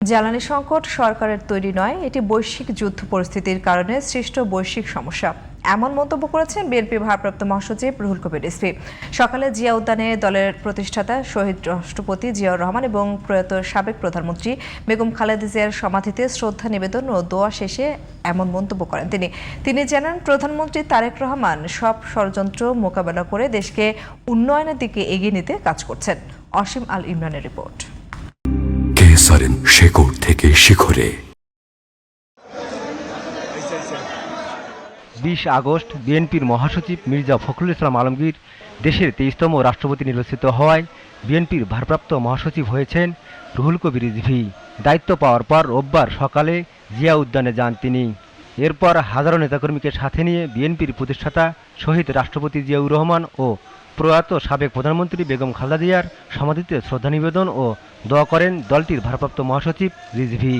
জ্বালানি সংকট সরকারের তৈরি নয়, এটি বৈশ্বিক যুদ্ধ পরিস্থিতির কারণে সৃষ্ট বৈশ্বিক সমস্যা, এমন মন্তব্য করেছেন বিএনপি ভারপ্রাপ্ত মহাসচিব রুহুল কবির রিজভী। সকালে জিয়া উদ্যানে দলের প্রতিষ্ঠাতা শহীদ রাষ্ট্রপতি জিয়াউর রহমান এবং প্রয়াত সাবেক প্রধানমন্ত্রী বেগম খালেদা জিয়ার সমাধিতে শ্রদ্ধা নিবেদন ও দোয়া শেষে এমন মন্তব্য করেন তিনি জানান, প্রধানমন্ত্রী তারেক রহমান সব ষড়যন্ত্র মোকাবেলা করে দেশকে উন্নয়নের দিকে এগিয়ে নিতে কাজ করছেন। অসীম আল ইমরানের রিপোর্ট। শেকড় থেকে শিখরে। 20 আগস্ট বিএনপির মহাসচিব মির্জা ফখরুল ইসলাম আলমগীর দেশের 23তম রাষ্ট্রপতি নির্বাচিত হওয়ায় বিএনপির ভারপ্রাপ্ত মহাসচিব হয়েছেন রুহুল কবির রিজভী। দায়িত্ব পাওয়ার পর রোববার সকালে জিয়া উদ্যানে যান তিনি। এরপর হাজারো নেতাকর্মীকে সাথে নিয়ে বিএনপির প্রতিষ্ঠাতা শহীদ রাষ্ট্রপতি জিয়াউর রহমান ও প্রয়াত সাবেক প্রধানমন্ত্রী বেগম খালেদা জিয়ার সমাধিতে শ্রদ্ধা নিবেদন ও দোয়া করেন দলটির ভারপ্রাপ্ত মহাসচিব রিজভী।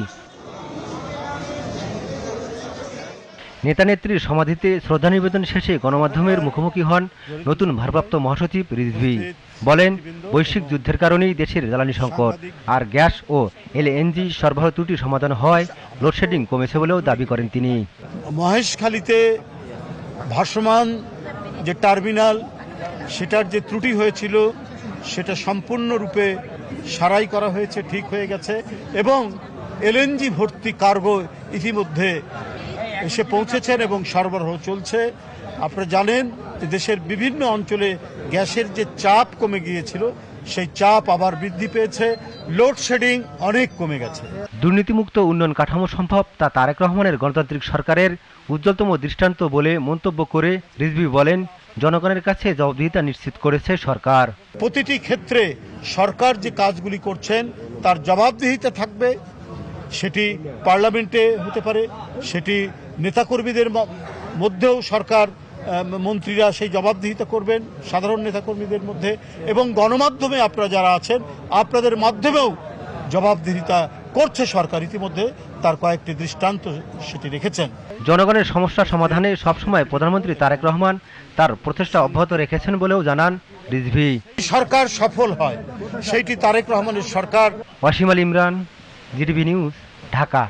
নেতানেত্রীর সমাধিতে শ্রদ্ধা নিবেদন শেষে গণমাধ্যমের মুখোমুখি হন নতুন ভারপ্রাপ্ত মহাসচিব রিজভী। বলেন, বৈশ্বিক যুদ্ধের কারণেই দেশের জ্বালানি সংকট আর গ্যাস ও এলএনজি সরবরাহ ত্রুটি সমাধান হওয়ায় লোডশেডিং কমেছে বলেও দাবি করেন তিনি। মহেশখালীতে ভাসমান যে টার্মিনাল, সেটার যে ত্রুটি হয়েছিল সেটা সম্পূর্ণরূপে সারাই করা হয়েছে, ঠিক হয়ে গেছে এবং এলএনজি ভর্তি কার্গো ইতিমধ্যে এসে পৌঁছেছেন এবং সরবরাহ চলছে। আপনারা জানেন যে দেশের বিভিন্ন অঞ্চলে গ্যাসের যে চাপ কমে গিয়েছিল সেই চাপ আবার বৃদ্ধি পেয়েছে, লোডশেডিং অনেক কমে গেছে। দুর্নীতিমুক্ত উন্নয়ন কাঠামো সম্ভব তা তারেক রহমানের গণতান্ত্রিক সরকারের উজ্জ্বলতম দৃষ্টান্ত বলে মন্তব্য করে রিজভী বলেন, জনগণের কাছে জবাবদিহিতা নিশ্চিত করেছে সরকার। প্রতিটি ক্ষেত্রে সরকার যে কাজগুলি করছেন তার জবাবদিহিতা থাকবে, সেটি পার্লামেন্টে হতে পারে, সেটি নেতাকর্মীদের মধ্যেও সরকার মন্ত্রীরা সেই জবাবদিহিতা করবেন সাধারণ নেতাকর্মীদের মধ্যে, এবং গণমাধ্যমে আপনারা যারা আছেন আপনাদের মাধ্যমেও জবাবদিহিতা করছে সরকার। ইতিমধ্যে তার কয়েকটি দৃষ্টান্ত সেটি রেখেছেন। জনগণের সমস্যা সমাধানে সবসময় প্রধানমন্ত্রী তারেক রহমান তার প্রচেষ্টা অব্যাহত রেখেছেন বলেও জানান রিজভী। সরকার সফল হয় সেইটি তারেক রহমানের সরকার। অসীম আল ইমরান, জিটিভি নিউজ, ঢাকা।